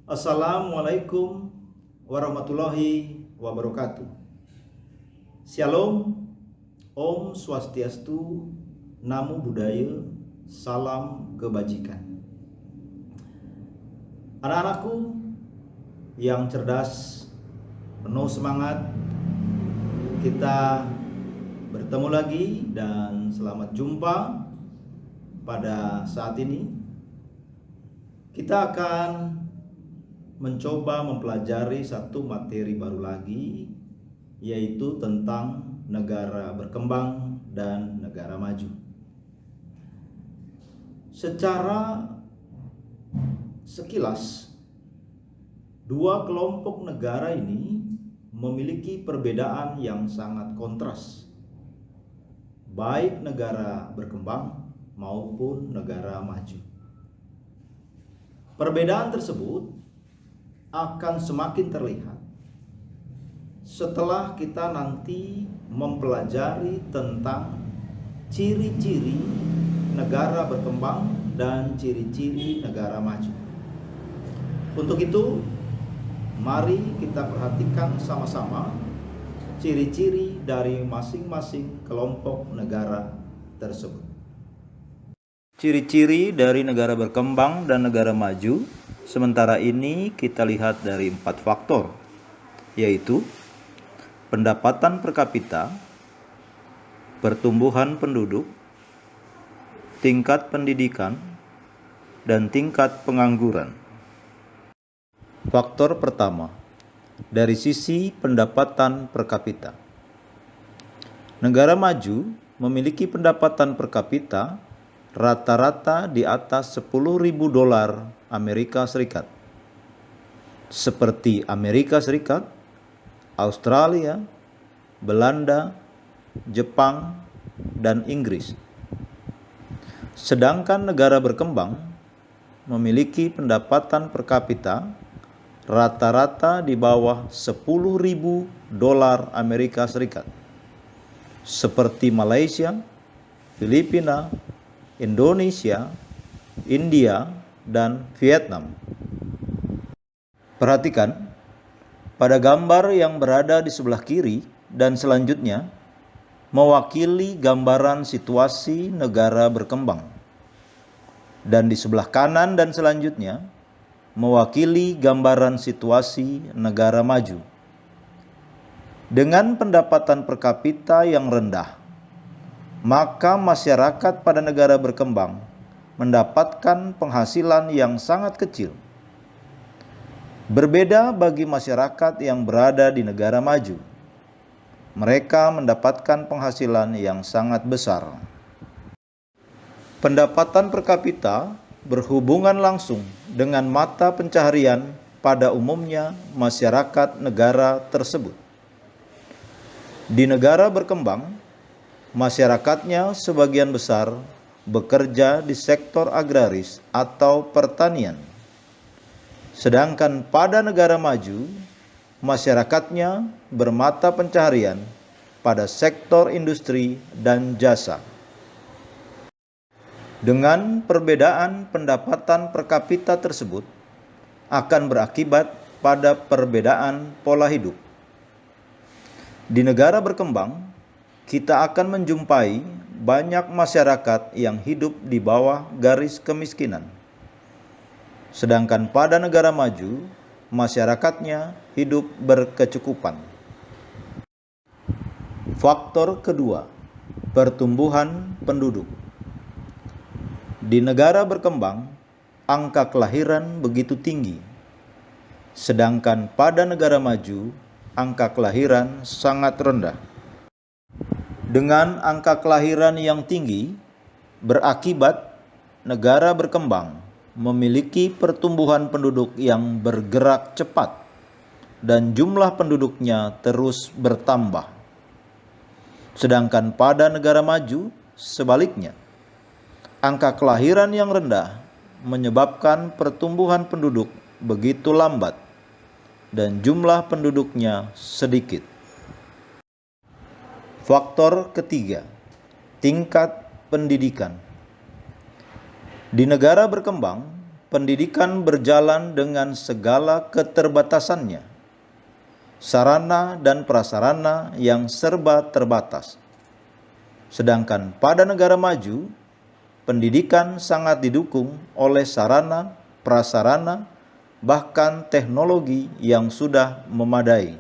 Assalamualaikum warahmatullahi wabarakatuh. Shalom, Om Swastiastu, Namo Buddhaya, Salam Kebajikan. Anak-anakku yang cerdas, penuh semangat, kita bertemu lagi dan selamat jumpa pada saat ini. Kita akan mencoba mempelajari satu materi baru lagi, yaitu tentang negara berkembang dan negara maju. Secara sekilas, dua kelompok negara ini memiliki perbedaan yang sangat kontras, baik negara berkembang maupun negara maju. Perbedaan tersebut akan semakin terlihat setelah kita nanti mempelajari tentang ciri-ciri negara berkembang dan ciri-ciri negara maju. Untuk itu, mari kita perhatikan sama-sama ciri-ciri dari masing-masing kelompok negara tersebut. Ciri-ciri dari negara berkembang dan negara maju sementara ini kita lihat dari 4 faktor, yaitu pendapatan per kapita, pertumbuhan penduduk, tingkat pendidikan, dan tingkat pengangguran. Faktor pertama, dari sisi pendapatan per kapita. Negara maju memiliki pendapatan per kapita rata-rata di atas $10.000 Amerika Serikat, seperti Amerika Serikat, Australia, Belanda, Jepang, dan Inggris. Sedangkan negara berkembang memiliki pendapatan per kapita rata-rata di bawah $10.000 Amerika Serikat, seperti Malaysia, Filipina, Indonesia, India, dan Vietnam. Perhatikan, pada gambar yang berada di sebelah kiri dan selanjutnya mewakili gambaran situasi negara berkembang. Dan di sebelah kanan dan selanjutnya mewakili gambaran situasi negara maju. Dengan pendapatan per kapita yang rendah, maka masyarakat pada negara berkembang mendapatkan penghasilan yang sangat kecil. Berbeda bagi masyarakat yang berada di negara maju. Mereka mendapatkan penghasilan yang sangat besar. Pendapatan per kapita berhubungan langsung dengan mata pencaharian pada umumnya masyarakat negara tersebut. Di negara berkembang, masyarakatnya sebagian besar bekerja di sektor agraris atau pertanian. Sedangkan pada negara maju, masyarakatnya bermata pencaharian pada sektor industri dan jasa. Dengan perbedaan pendapatan per kapita tersebut akan berakibat pada perbedaan pola hidup. Di negara berkembang, kita akan menjumpai banyak masyarakat yang hidup di bawah garis kemiskinan. Sedangkan pada negara maju, masyarakatnya hidup berkecukupan. Faktor kedua, pertumbuhan penduduk. Di negara berkembang, angka kelahiran begitu tinggi. Sedangkan pada negara maju, angka kelahiran sangat rendah. Dengan angka kelahiran yang tinggi, berakibat negara berkembang memiliki pertumbuhan penduduk yang bergerak cepat dan jumlah penduduknya terus bertambah. Sedangkan pada negara maju, sebaliknya, angka kelahiran yang rendah menyebabkan pertumbuhan penduduk begitu lambat dan jumlah penduduknya sedikit. Faktor ketiga, tingkat pendidikan. Di negara berkembang, pendidikan berjalan dengan segala keterbatasannya, sarana dan prasarana yang serba terbatas. Sedangkan pada negara maju, pendidikan sangat didukung oleh sarana, prasarana, bahkan teknologi yang sudah memadai.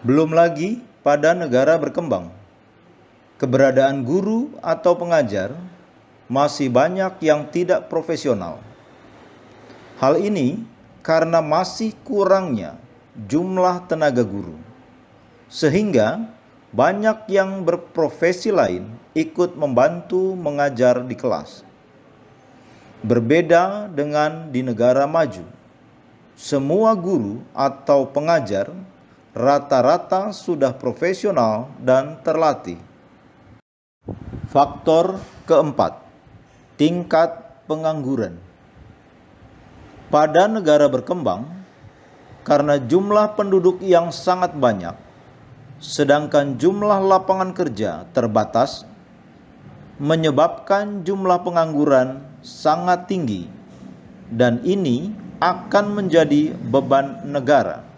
Belum lagi pada negara berkembang, keberadaan guru atau pengajar masih banyak yang tidak profesional. Hal ini karena masih kurangnya jumlah tenaga guru, sehingga banyak yang berprofesi lain ikut membantu mengajar di kelas. Berbeda dengan di negara maju, semua guru atau pengajar rata-rata sudah profesional dan terlatih. Faktor keempat, tingkat pengangguran. Pada negara berkembang, karena jumlah penduduk yang sangat banyak, sedangkan jumlah lapangan kerja terbatas, menyebabkan jumlah pengangguran sangat tinggi, dan ini akan menjadi beban negara.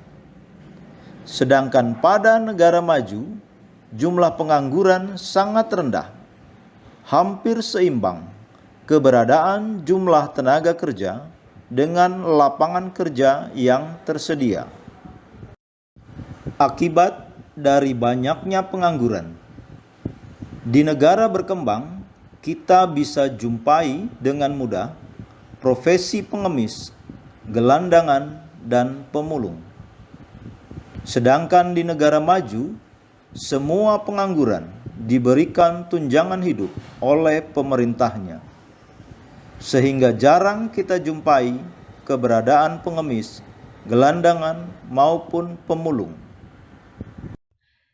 Sedangkan pada negara maju, jumlah pengangguran sangat rendah, hampir seimbang keberadaan jumlah tenaga kerja dengan lapangan kerja yang tersedia. Akibat dari banyaknya pengangguran, di negara berkembang kita bisa jumpai dengan mudah profesi pengemis, gelandangan, dan pemulung. Sedangkan di negara maju, semua pengangguran diberikan tunjangan hidup oleh pemerintahnya, sehingga jarang kita jumpai keberadaan pengemis, gelandangan, maupun pemulung.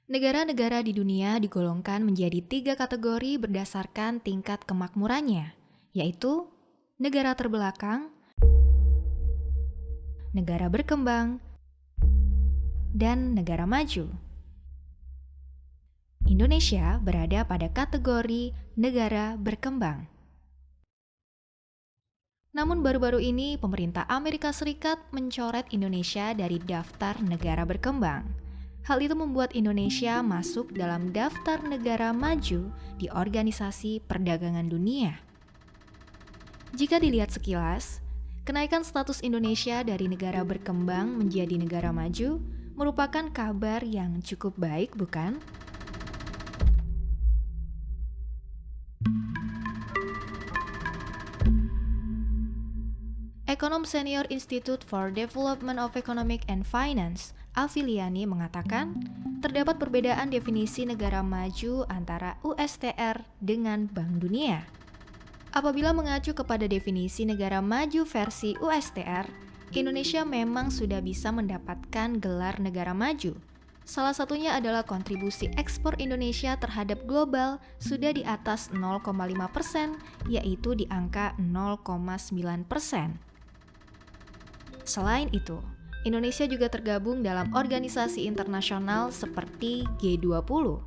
Negara-negara di dunia digolongkan menjadi 3 kategori berdasarkan tingkat kemakmurannya, yaitu negara terbelakang, negara berkembang, dan negara maju. Indonesia berada pada kategori negara berkembang. Namun baru-baru ini pemerintah Amerika Serikat mencoret Indonesia dari daftar negara berkembang. Hal itu membuat Indonesia masuk dalam daftar negara maju di Organisasi Perdagangan Dunia. Jika dilihat sekilas, kenaikan status Indonesia dari negara berkembang menjadi negara maju merupakan kabar yang cukup baik, bukan? Ekonom Senior Institute for Development of Economic and Finance, Afiliani mengatakan, terdapat perbedaan definisi negara maju antara USTR dengan Bank Dunia. Apabila mengacu kepada definisi negara maju versi USTR, Indonesia memang sudah bisa mendapatkan gelar negara maju. Salah satunya adalah kontribusi ekspor Indonesia terhadap global sudah di atas 0,5%, yaitu di angka 0,9%. Selain itu, Indonesia juga tergabung dalam organisasi internasional seperti G20.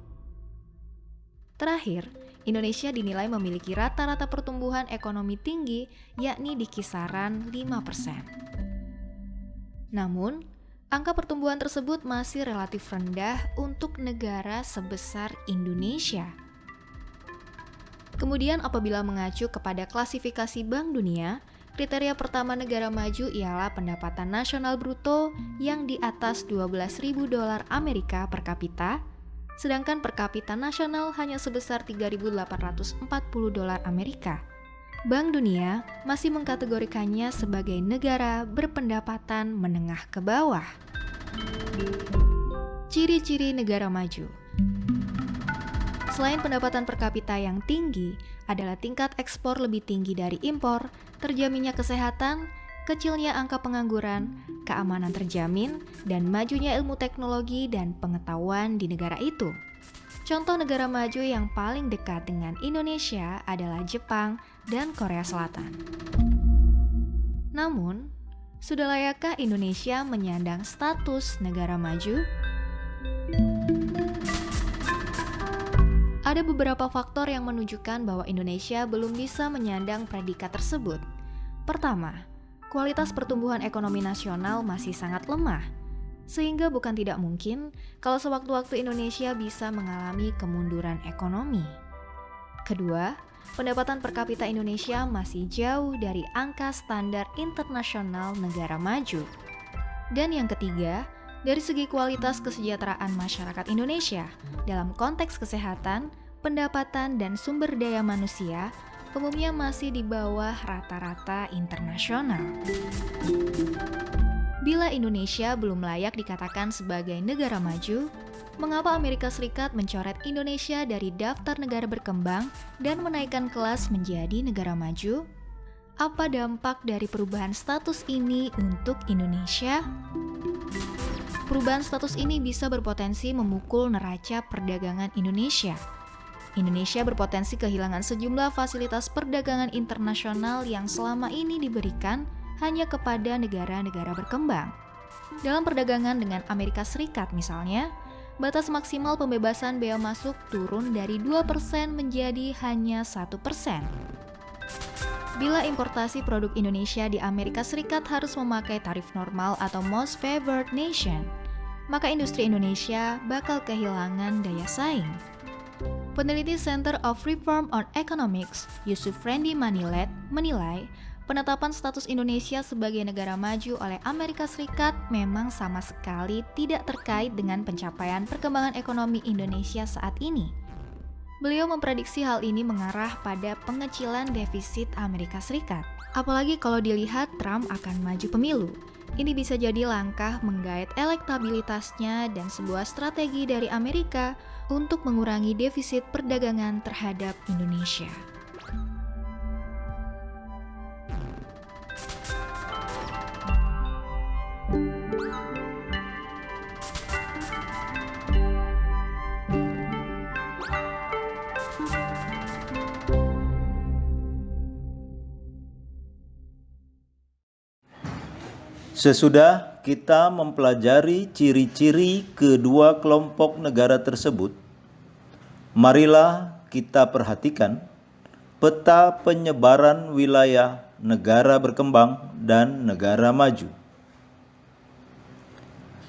Terakhir, Indonesia dinilai memiliki rata-rata pertumbuhan ekonomi tinggi, yakni di kisaran 5%. Namun, angka pertumbuhan tersebut masih relatif rendah untuk negara sebesar Indonesia. Kemudian apabila mengacu kepada klasifikasi Bank Dunia, kriteria pertama negara maju ialah pendapatan nasional bruto yang di atas $12.000 Amerika per kapita, sedangkan per kapita nasional hanya sebesar $3.840 Amerika. Bank Dunia masih mengkategorikannya sebagai negara berpendapatan menengah ke bawah. Ciri-ciri negara maju. Selain pendapatan per kapita yang tinggi, adalah tingkat ekspor lebih tinggi dari impor, terjaminnya kesehatan, kecilnya angka pengangguran, keamanan terjamin, dan majunya ilmu teknologi dan pengetahuan di negara itu. Contoh negara maju yang paling dekat dengan Indonesia adalah Jepang dan Korea Selatan. Namun, sudah layakkah Indonesia menyandang status negara maju? Ada beberapa faktor yang menunjukkan bahwa Indonesia belum bisa menyandang predikat tersebut. Pertama, kualitas pertumbuhan ekonomi nasional masih sangat lemah, sehingga bukan tidak mungkin kalau sewaktu-waktu Indonesia bisa mengalami kemunduran ekonomi. Kedua, pendapatan per kapita Indonesia masih jauh dari angka standar internasional negara maju. Dan yang ketiga, dari segi kualitas kesejahteraan masyarakat Indonesia dalam konteks kesehatan, pendapatan, dan sumber daya manusia, umumnya masih di bawah rata-rata internasional. Bila Indonesia belum layak dikatakan sebagai negara maju, mengapa Amerika Serikat mencoret Indonesia dari daftar negara berkembang dan menaikkan kelas menjadi negara maju? Apa dampak dari perubahan status ini untuk Indonesia? Perubahan status ini bisa berpotensi memukul neraca perdagangan Indonesia. Indonesia berpotensi kehilangan sejumlah fasilitas perdagangan internasional yang selama ini diberikan hanya kepada negara-negara berkembang. Dalam perdagangan dengan Amerika Serikat misalnya, batas maksimal pembebasan bea masuk turun dari 2% menjadi hanya 1%. Bila importasi produk Indonesia di Amerika Serikat harus memakai tarif normal atau Most Favored Nation, maka industri Indonesia bakal kehilangan daya saing. Peneliti Center of Reform on Economics, Yusuf Randy Manilet, menilai penetapan status Indonesia sebagai negara maju oleh Amerika Serikat memang sama sekali tidak terkait dengan pencapaian perkembangan ekonomi Indonesia saat ini. Beliau memprediksi hal ini mengarah pada pengecilan defisit Amerika Serikat. Apalagi kalau dilihat Trump akan maju pemilu. Ini bisa jadi langkah menggait elektabilitasnya dan sebuah strategi dari Amerika untuk mengurangi defisit perdagangan terhadap Indonesia. Sesudah kita mempelajari ciri-ciri kedua kelompok negara tersebut, marilah kita perhatikan peta penyebaran wilayah negara berkembang dan negara maju.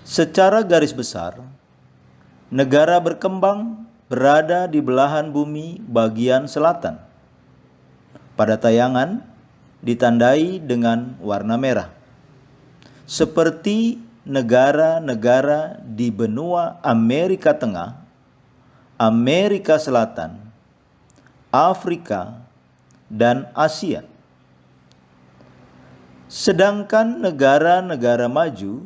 Secara garis besar, negara berkembang berada di belahan bumi bagian selatan. Pada tayangan ditandai dengan warna merah. Seperti negara-negara di benua Amerika Tengah, Amerika Selatan, Afrika, dan Asia. Sedangkan negara-negara maju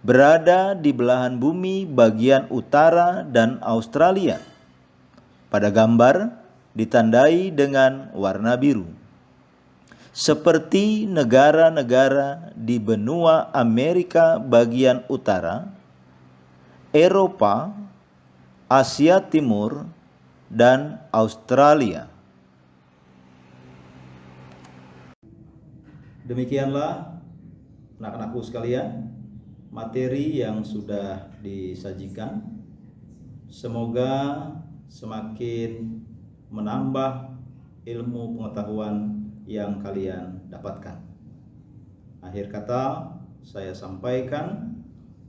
berada di belahan bumi bagian utara dan Australia. Pada gambar ditandai dengan warna biru. Seperti negara-negara di benua Amerika bagian utara, Eropa, Asia Timur, dan Australia. Demikianlah anak-anakku sekalian, materi yang sudah disajikan. Semoga semakin menambah ilmu pengetahuan yang kalian dapatkan. Akhir kata saya sampaikan,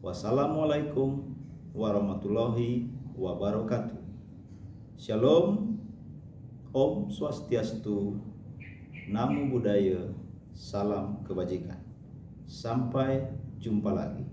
wassalamualaikum warahmatullahi wabarakatuh. Shalom, Om Swastiastu, Namo Buddhaya, salam kebajikan. Sampai jumpa lagi.